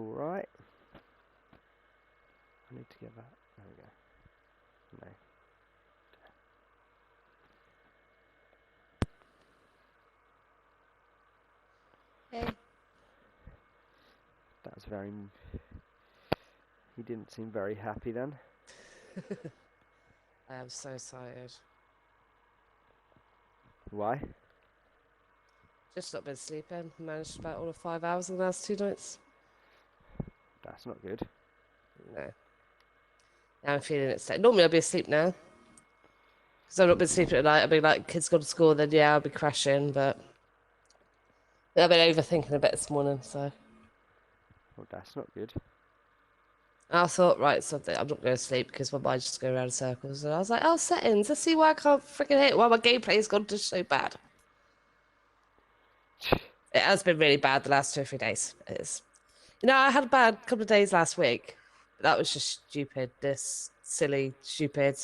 Alright. I need to get that. There we go. No. Hey. That was very... He didn't seem very happy then. I am so tired. Why? Just not been sleeping. Managed about all of 5 hours in the last 2 nights. That's not good. No. Now I'm feeling it. Normally I'll be asleep now. Because I've not been sleeping at night. I'll be like, kids go to school, then yeah, I'll be crashing. But I've been overthinking a bit this morning, so. Well, that's not good. I thought, right, something. I'm not going to sleep because my mind's just going around in circles. And I was like, oh, settings. Let's see why I can't freaking hit. Why my gameplay has gone just so bad. It has been really bad the last 2 or 3 days. It is. I had a bad couple of days last week. That was just stupid. This silly, stupid.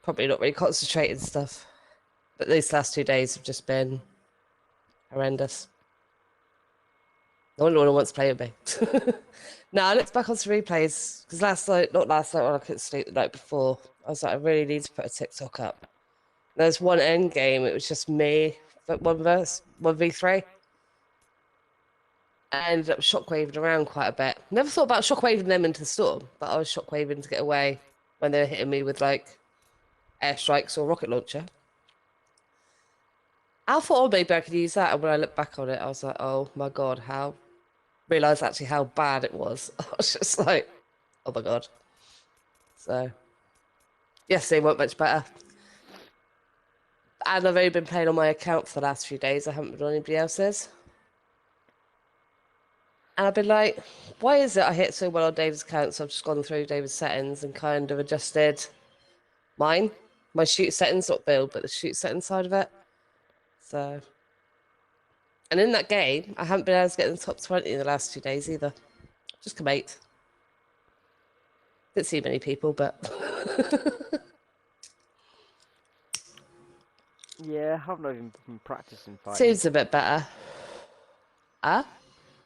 Probably not really concentrating stuff. But these last 2 days have just been horrendous. No one wants to play with me. No, I looked back onto replays because not last night when I couldn't sleep the night before, I was like, I really need to put a TikTok up. There's one end game, it was just me, but 1v3. I ended up shockwaving around quite a bit. Never thought about shockwaving them into the storm, but I was shockwaving to get away when they were hitting me with like airstrikes or rocket launcher. I thought, oh, maybe I could use that. And when I look back on it, I was like, oh my God, realised actually how bad it was. I was just like, oh my God. So, yesterday went much better. And I've only been playing on my account for the last few days. I haven't been on anybody else's. And I've been like, why is it I hit so well on David's account? So I've just gone through David's settings and kind of adjusted mine. My shoot settings, not build, but the shoot settings side of it. So, and in that game, I haven't been able to get in the top 20 in the last 2 days either. Just come 8th. Didn't see many people, but Yeah, I've not even been practicing fighting. seems a bit better. Huh?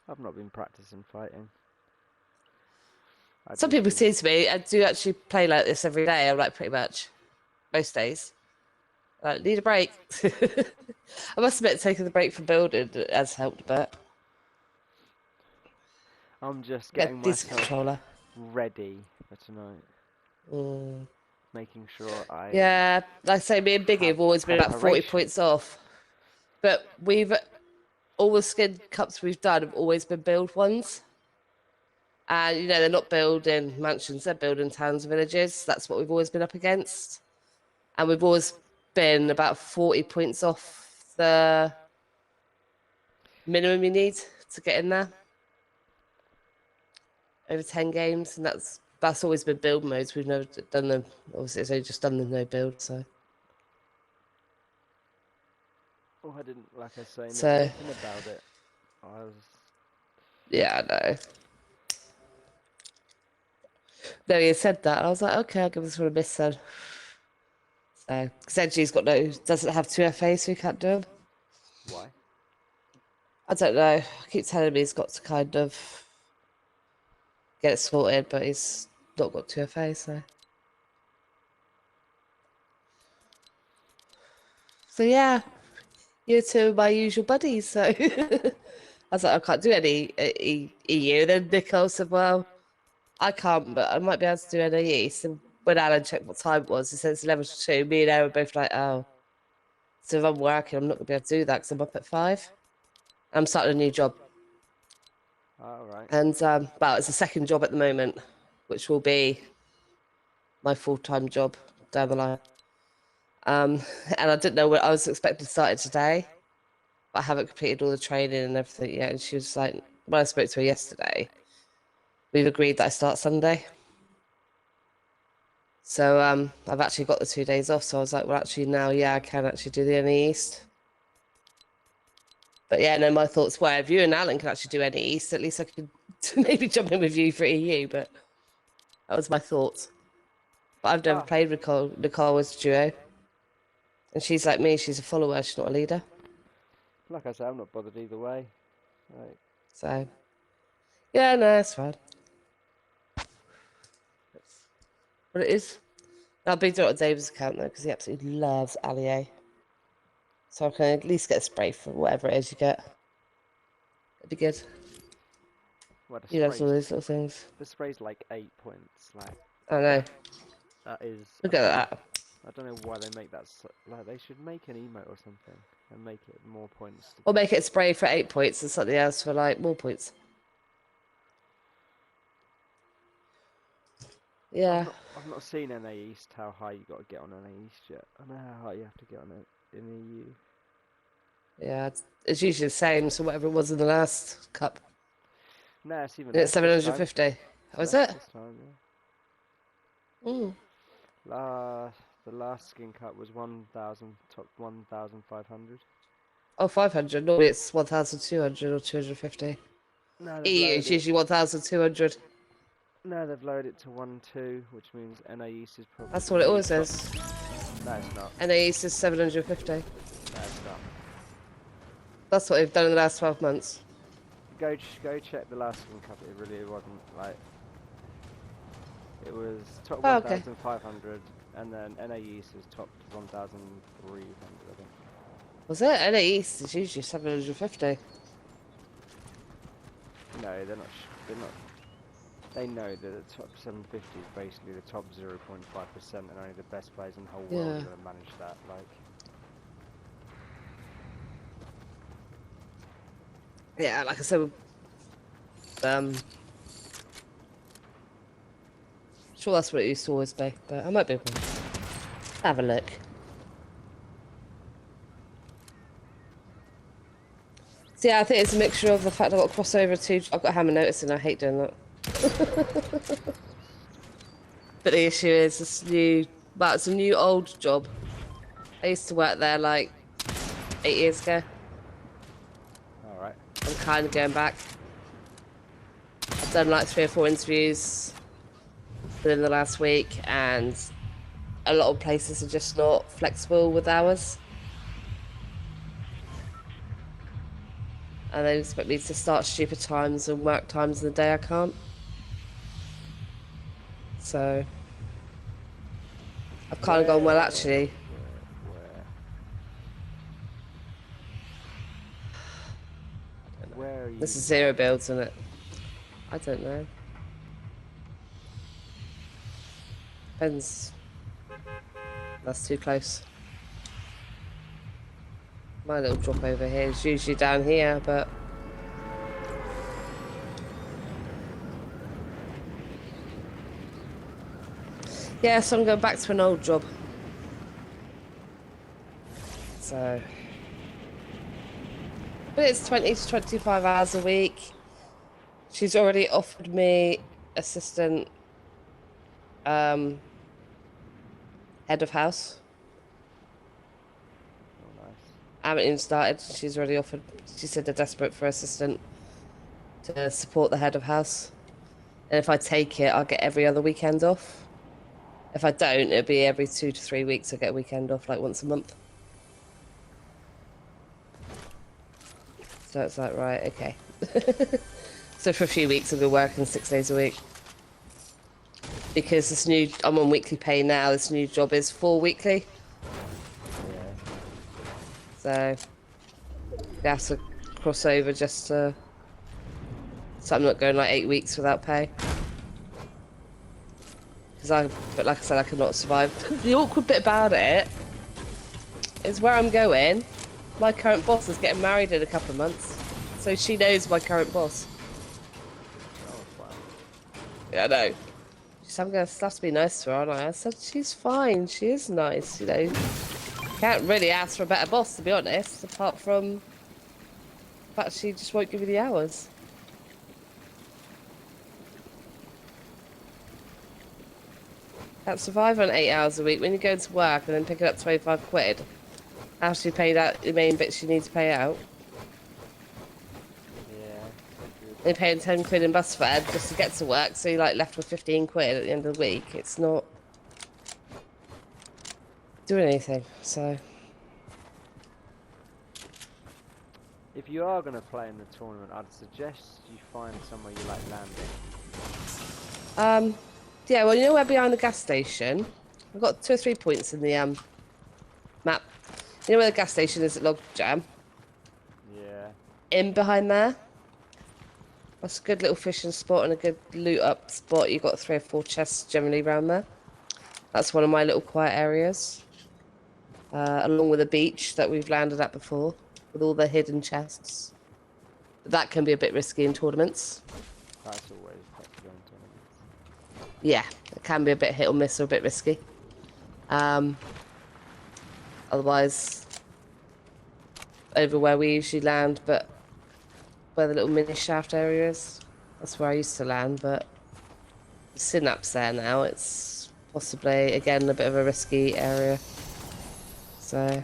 I've not been practicing fighting. Some people say to me, I do actually play like this every day. I'm like, pretty much most days. Like, need a break. I must admit, taking the break from building has helped a bit. I'm just Get getting decent myself controller. ready for tonight. Making sure I Yeah, like I say, me and Biggie have always been about 40 points off. But all the skin cups we've done have always been build ones. And, they're not building mansions, they're building towns and villages. That's what we've always been up against. And we've always been about 40 points off the minimum you need to get in there. Over 10 games, and that's always been build modes. We've never done them. Obviously, it's only just done the no build, so. Oh, I didn't, like I say, So, know anything about it. I was... Yeah, I know. No, he said that, and I was like, okay, I'll give this one a miss then. So, because NG's doesn't have 2FA, so he can't do them. Why? I don't know. I keep telling me he's got to kind of get it sorted, but he's not got 2FA, so. So, yeah, you're two of my usual buddies, so. I was like, I can't do any EU. Then Nicole said, well, I can't, but I might be able to do NAE. So when Alan checked what time it was, he said it's 11 to 2. Me and Aaron were both like, oh. So if I'm working, I'm not going to be able to do that because I'm up at 5. I'm starting a new job. All right. And, well, it's a second job at the moment, which will be my full-time job down the line. And I didn't know what I was expecting to start it today, but I haven't completed all the training and everything yet. And she was like, when I spoke to her yesterday, we've agreed that I start Sunday. So I've actually got the 2 days off. So I was like, well, actually now, yeah, I can actually do the NE East. But yeah, no, my thoughts were if you and Alan can actually do NE East, at least I could maybe jump in with you for EU. But that was my thoughts. But I've never played with Nicole. Nicole was a duo. And she's like me, she's a follower, she's not a leader. Like I said, I'm not bothered either way. Right. So, Yeah, no, it's fine. That's what it is. I'll be doing it on David's account though, because he absolutely loves Allier. So I can at least get a spray for whatever it is you get. It'd be good. Well, the He loves all spray's those little things. the spray's like 8 points. Like I know. that is. Look at that. I don't know why they make that. Like they should make an emote or something and make it more points. To Or get. make it spray for 8 points and something else for like more points. Yeah. I've not seen NA East how high you got to get on NA East yet. I know how high you have to get on it in EU. Yeah. It's usually the same, so whatever it was in the last cup. No, it's even It's less this time. 750. Oh, is Less it? this time, yeah. Mm. The last skin cut was 1,000, top 1,500. Oh, 500. Normally it's 1,200 or 250. No, they've EU lowered is it. usually 1,200. No, they've lowered it to 1-2, which means NA East is probably. That's what it always top. is. No, it's not. And they used to 750. No, it's not. That's what they've done in the last 12 months. Go check the last skin cut. It really wasn't like. It was top Oh, okay. 1,500, and then NA East is top 1,300, I think. Was it? NA East is usually 750. No, they're not. They're not. They know that the top 750 is basically the top 0.5%, and only the best players in the whole world are Yeah. going to manage that. Like, Yeah, like I said, sure that's what it used to always be, but I might be wrong. Have a look. So yeah, I think it's a mixture of the fact I've got crossover too. I've got Hammer Notice and I hate doing that. But the issue is it's it's a new old job. I used to work there like 8 years ago. all right. I'm kind of going back. I've done like 3 or 4 interviews within the last week, and a lot of places are just not flexible with hours. And they expect me to start stupid times and work times in the day I can't. So I've kind of gone, well, actually, Where are you? this is 0 builds, isn't it? I don't know. Depends. That's too close. My little drop over here is usually down here, but yeah, so I'm going back to an old job. So, but it's 20 to 25 hours a week. She's already offered me assistant head of house. Oh, nice. I haven't even started. She's already offered. She said they're desperate for assistant to support the head of house. And if I take it, I'll get every other weekend off. If I don't, it'll be every 2 to 3 weeks. I'll get a weekend off, like once a month. So it's like, right, okay. So for a few weeks, I'll be working 6 days a week. Because I'm on weekly pay now. This new job is 4 weekly. Yeah. So you have to cross over just to, so I'm not going like 8 weeks without pay. But like I said, I could not survive. The awkward bit about it is where I'm going. My current boss is getting married in a couple of months, so she knows my current boss. Oh, wow. Yeah, I know. She said, I'm going to have to be nice to her, aren't I? I said, she's fine. She is nice, you know. Can't really ask for a better boss, to be honest, apart from the fact she just won't give you the hours. Can't survive on 8 hours a week when you go to work and then picking up 25 quid after you paid out the main bits you need to pay out. Yeah. You're paying 10 quid in bus fare just to get to work, so you're like left with 15 quid at the end of the week. It's not doing anything, so. If you are going to play in the tournament, I'd suggest you find somewhere you like landing. Yeah, well, you know where behind the gas station? I've got 2 or 3 points in the map. You know where the gas station is at Log Jam? Yeah. In behind there. That's a good little fishing spot and a good loot up spot. You've got 3 or 4 chests generally around there. That's one of my little quiet areas. Along with a beach that we've landed at before, with all the hidden chests. But that can be a bit risky in tournaments. That's always popular in tournaments. Yeah, it can be a bit hit or miss or a bit risky. Otherwise, over where we usually land, but where the little mini shaft area is, that's where I used to land, but the Synapse there now, it's possibly, again, a bit of a risky area. So,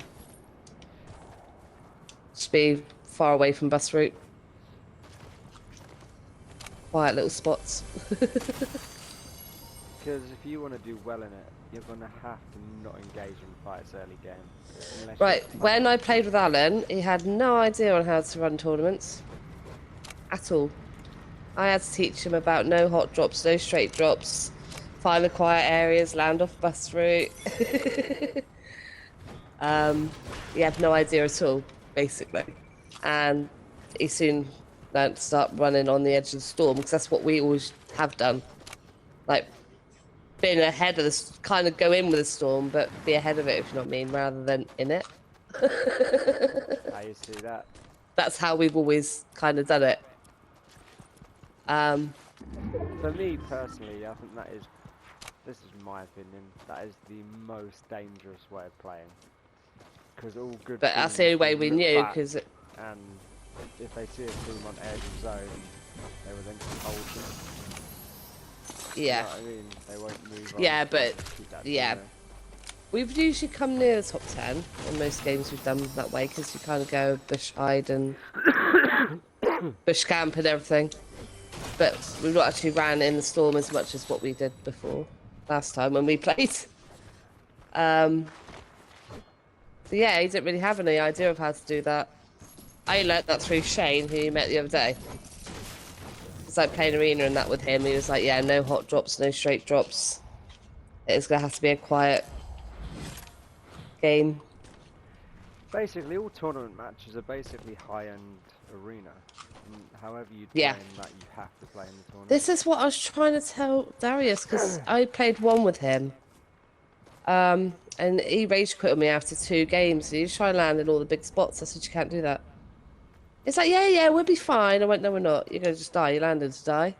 just be far away from bus route. Quiet little spots. Because if you want to do well in it, you're going to have to not engage in fights early game. Right, when I played with Alan, he had no idea on how to run tournaments. At all. I had to teach him about no hot drops, no straight drops, find the quiet areas, land off bus route. He had no idea at all, basically. And he soon learned to start running on the edge of the storm, because that's what we always have done. Like, being ahead of the, kind of go in with the storm, but be ahead of it, if you know what I mean, rather than in it. I see that. That's how we've always kind of done it. For me personally, I think this is my opinion, that is the most dangerous way of playing. Because all good But that's the only teams way will we look knew, back, because and if they see a team on edge of zone, they will then hold them. yeah. You know what I mean? They won't move on. Yeah, but Keep that yeah. team there. We've usually come near the top 10 in most games we've done that way, because you kind of go bush hide and bush camp and everything. But we've not actually ran in the storm as much as what we did before last time when we played. So yeah, he didn't really have any idea of how to do that. I learnt that through Shane, who you met the other day. It's like playing arena and that with him. He was like, yeah, no hot drops, no straight drops. It's going to have to be a quiet game. Basically, all tournament matches are basically high-end arena. And however you Yeah. play in that, you have to play in the tournament. This is what I was trying to tell Darius, because I played one with him. And he rage quit on me after 2 games. He was trying to land in all the big spots. I said, you can't do that. It's like, yeah, we'll be fine. I went, no, we're not. You're going to just die. You landed to die.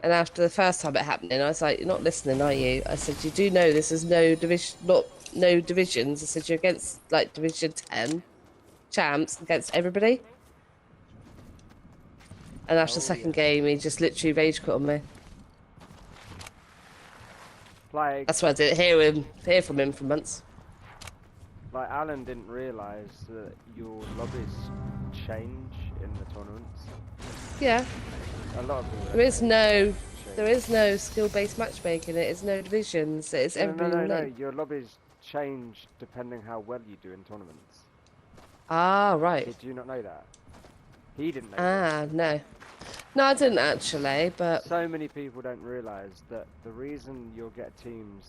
And after the first time it happened, I was like, you're not listening, are you? I said, you do know this is no division, no divisions. I said, you're against, like, Division 10 champs against everybody. And after the second game, he just literally rage quit on me. Like, That's why I didn't hear from him for months. like Alan didn't realise that your lobbies change in the tournaments. Yeah, A lot of people don't there is know no, change. there is no skill-based matchmaking. It is no divisions. It is everybody in the No. league. Your lobbies change depending how well you do in tournaments. Ah, right. Did you not know that? He didn't know. Ah, no. No, I didn't actually, but So many people don't realise that the reason you'll get teams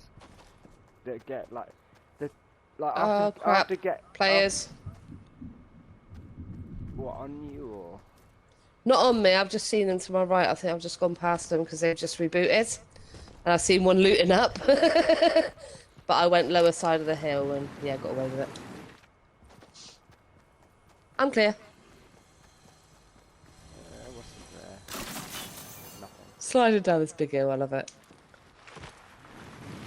that get like oh crap, after get players. what on you or Not on me. I've just seen them to my right. I think I've just gone past them because they've just rebooted, and I've seen one looting up. But I went lower side of the hill and yeah, got away with it. I'm clear. what's there? Nothing. Sliding down this big hill, I love it.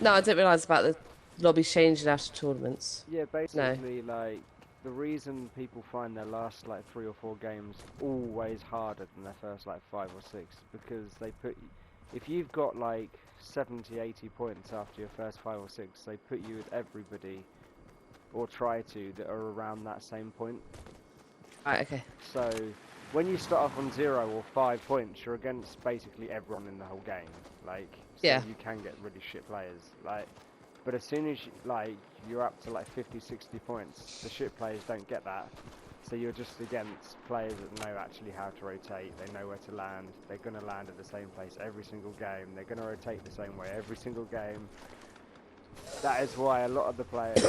No, I didn't realise about the lobbies changing after tournaments. Yeah, basically like the reason people find their last like 3 or 4 games always harder than their first like 5 or 6 because they put if you've got like 70, 80 points after your first 5 or 6, they put you with everybody or try to that are around that same point. Right, okay. So when you start off on 0 or 5 points, you're against basically everyone in the whole game. Like, so Yeah. you can get really shit players. Like, but as soon as you're up to like 50, 60 points, the shit players don't get that. So you're just against players that know actually how to rotate, they know where to land, they're going to land at the same place every single game, they're going to rotate the same way every single game. That is why a lot of the players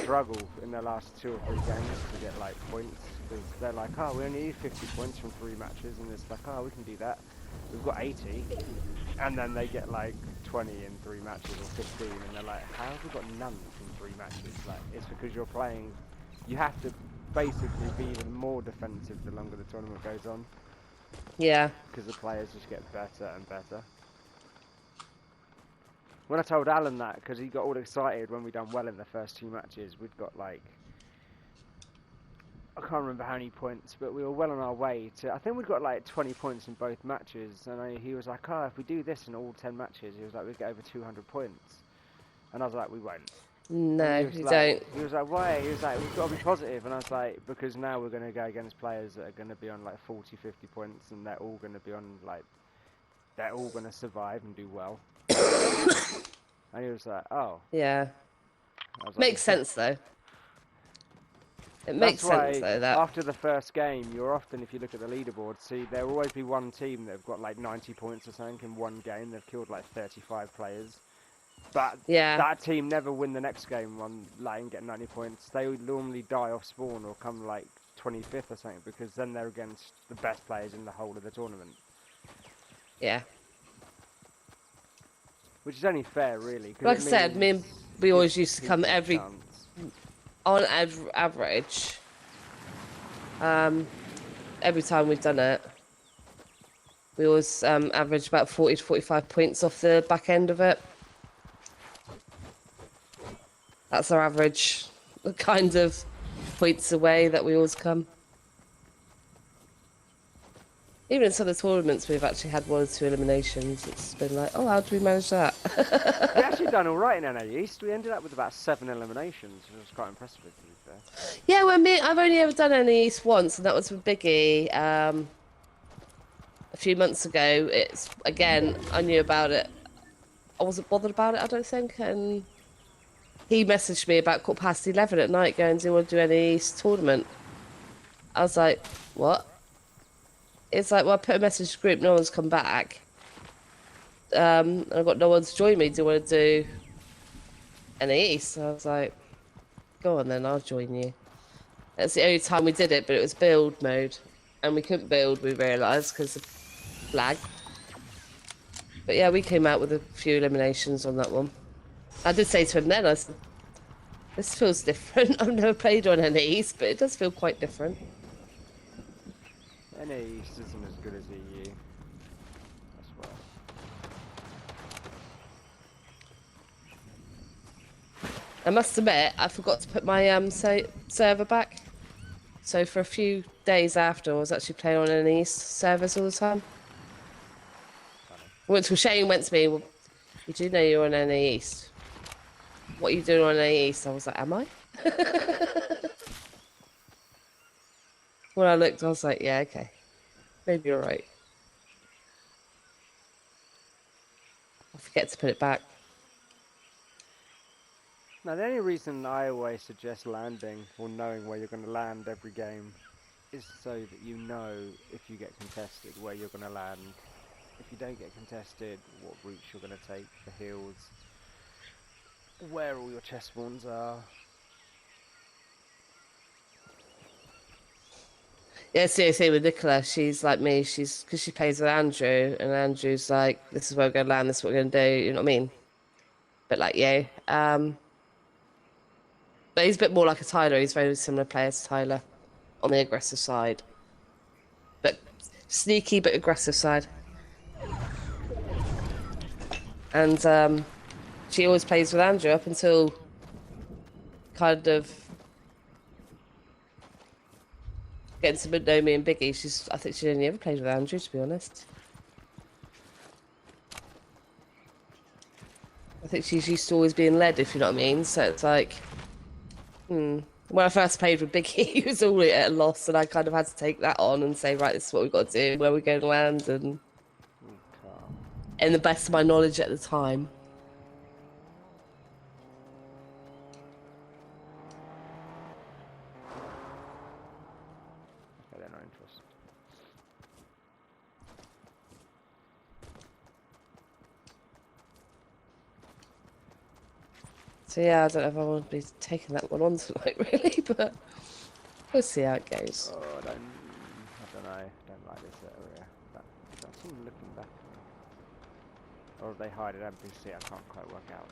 struggle in their last 2 or 3 games to get like points, because they're like, oh, we only need 50 points from 3 matches, and it's like, oh, we can do that, we've got 80, and then they get like 20 in 3 matches or 15, and they're like, how have we got none from 3 matches? Like, it's because you're playing, you have to basically be even more defensive the longer the tournament goes on. Yeah. Because the players just get better and better. When I told Alan that, because he got all excited when we done well in the first 2 matches, we'd got like, I can't remember how many points, but we were well on our way to, I think we got like 20 points in both matches, and he was like, oh, if we do this in all 10 matches, he was like, we'd get over 200 points. And I was like, we won't. No, you like, don't. He was like, why? He was like, we've got to be positive. And I was like, because now we're going to go against players that are going to be on like 40, 50 points, and they're all going to be on like, they're all going to survive and do well. And he was like, oh. Yeah. Like, Makes sense though. It makes sense though that after the first game, you're often, if you look at the leaderboard, see there will always be one team that have got like 90 points or something in one game. They've killed like 35 players. But that team never win the next game on like and get 90 points. They would normally die off spawn or come like 25th or something, because then they're against the best players in the whole of the tournament. Yeah. Which is only fair, really. Like I said, we always used to come on average. Every time we've done it, we always average about 40 to 45 points off the back end of it. That's our average kind of points away that we always come. Even in some of the tournaments, we've actually had 1 or 2 eliminations. It's been like, oh, how do we manage that? We actually done all right in NA East. We ended up with about 7 eliminations, which was quite impressive, to be fair. Yeah, well, I've only ever done NA East once, and that was with Biggie a few months ago. It's, again, I knew about it. I wasn't bothered about it, I don't think, and he messaged me about 11:15 at night going, do you want to do any East tournament? I was like, what? It's like, well, I put a message to the group, no one's come back. And I've got no one to join me. Do you want to do any East? So I was like, go on then, I'll join you. That's the only time we did it, but it was build mode. And we couldn't build, we realised, because of lag. But yeah, we came out with a few eliminations on that one. I did say to him then, I said, this feels different. I've never played on any East, but it does feel quite different. NA East isn't as good as EU. That's why. I must admit, I forgot to put my server back. So for a few days after, I was actually playing on an East servers all the time. Once Shane went to me, well, you do know you're on an East. What are you doing on an East? I was like, am I? When I looked, I was like, yeah, okay. Maybe you're right. I forget to put it back. Now, the only reason I always suggest landing or knowing where you're going to land every game is so that you know if you get contested where you're going to land. If you don't get contested, what routes you're going to take, the hills, where all your chest spawns are. Yeah, seriously, with Nicola, she's like me. Because she plays with Andrew, and Andrew's like, this is where we're going to land, this is what we're going to do, you know what I mean? Bit like you. But he's a bit more like a Tyler. He's very similar player to Tyler on the aggressive side. But sneaky, but aggressive side. And she always plays with Andrew up until kind of getting to know me and Biggie. I think she only ever played with Andrew, to be honest. I think she's used to always being led, if you know what I mean. So it's like, when I first played with Biggie, he was all at a loss, and I kind of had to take that on and say, right, this is what we've got to do, where we're going to land, and in the best of my knowledge at the time. So yeah, I don't know if I want to be taking that one on tonight, really, but we'll see how it goes. Oh, I don't know. Don't like this area. That's someone looking back at me. Or if they hide an NPC, I can't quite work out.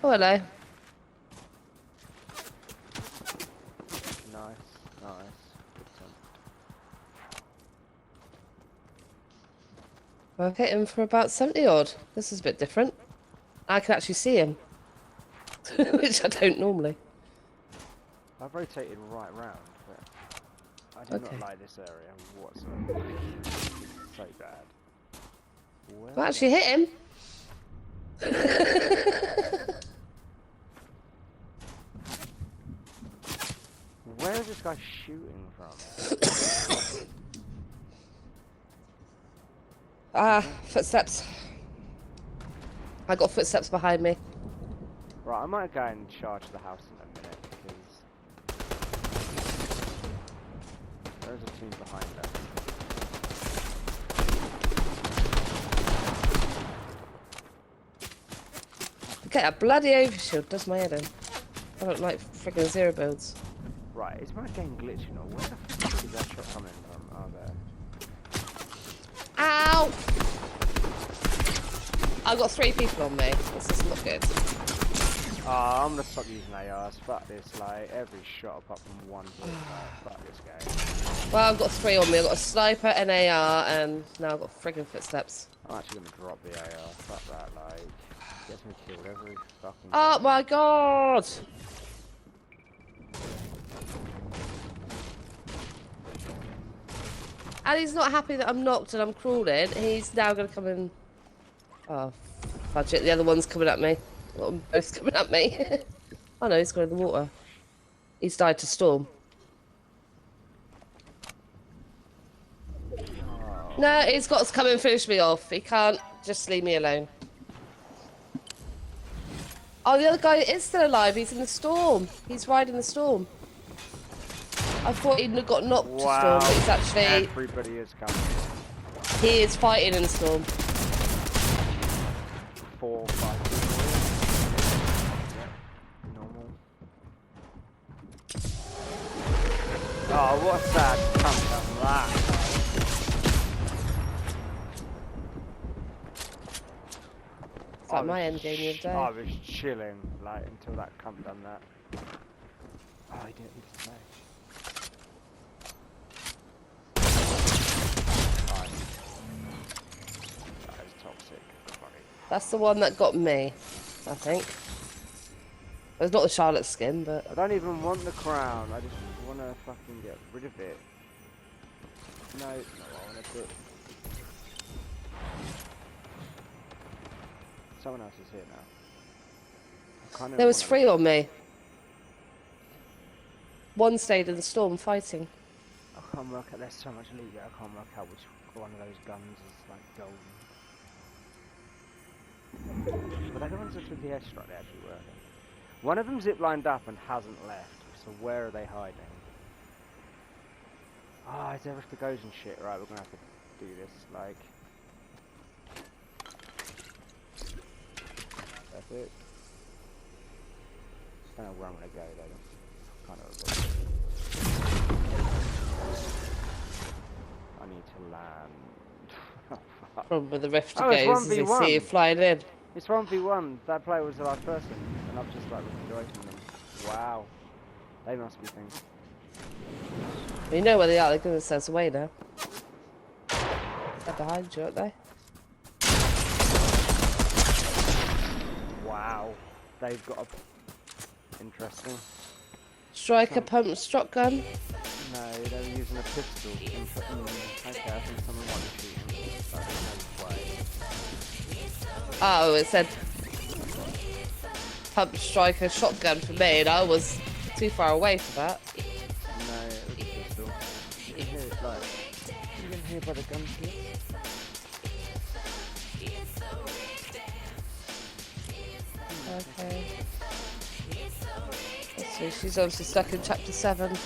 Oh, hello. Nice, nice. Good son. I've hit him for about 70 odd. This is a bit different. I can actually see him, which I don't normally. I've rotated right round, but I do Okay. not like this area whatsoever. So bad. Where I actually hit him. Where is this guy shooting from? Ah, footsteps. I got footsteps behind me. Right, I might go and charge the house in a minute because there's a team behind us. Get a bloody overshield, does my head in. I don't like friggin' zero builds. Right, is my game glitching or where the fuck is that shot coming from? Oh, there. Ow! I've got 3 people on me. This is not good. Oh, I'm gonna stop using ARs. Fuck this, like, every shot apart from one hit. Fuck this game. Well, I've got 3 on me. I've got a sniper, an AR, and now I've got friggin' footsteps. I'm actually gonna drop the AR. Fuck that, like, gets me killed every fucking Oh game. my god! And he's not happy that I'm knocked and I'm crawling. He's now going to come in. Oh, fudge it. The other one's coming at me. Well, both coming at me. Oh no, he's gone in the water. He's died to storm. No, he's got to come and finish me off. He can't just leave me alone. Oh, the other guy is still alive. He's in the storm. He's riding the storm. I thought he'd got knocked to storm, but he's actually... Everybody is coming. He is fighting in the storm. 4, 5 people. Yep, normal. Oh, what a sad cunt of that. It's like my end game the other day. I was chilling, like, until that cunt done that. Oh, he didn't say. That is toxic. Funny. That's the one that got me, I think. It's not the Charlotte skin, but... I don't even want the crown, I just want to fucking get rid of it. No, I want to put... Someone else is here now. I kinda There was wanna- 3 on me. One stayed in the storm fighting. I can't work out, there's so much loot there, I can't work out which one of those guns is like golden. But the ones that's with the airstrike, they actually working. One of them ziplined up and hasn't left, so where are they hiding? Ah, is there the goes and shit? Right, we're gonna have to do this, like... That's it. I don't know where I'm gonna go though. Kind of. I need to land. Oh, fuck. From where the rift Oh, it's goes as you 1v1. see you flying in. It's 1v1. That player was the last person, and I've just like looking away from them. Wow. They must be things. You know where they are, they're going to send us away now. They're behind you, aren't they? Wow. They've got a... Interesting. Striker pump shotgun. No, they were using a pistol. Okay, I think someone might be shooting. Like, no way. Oh, it said pump striker shotgun for me, and I was too far away for that. No, it was a pistol. You can hear it, like... You can hear by the gunshots. Okay. Let's see, she's obviously stuck in chapter 7.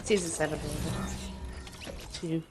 Season 7. 2.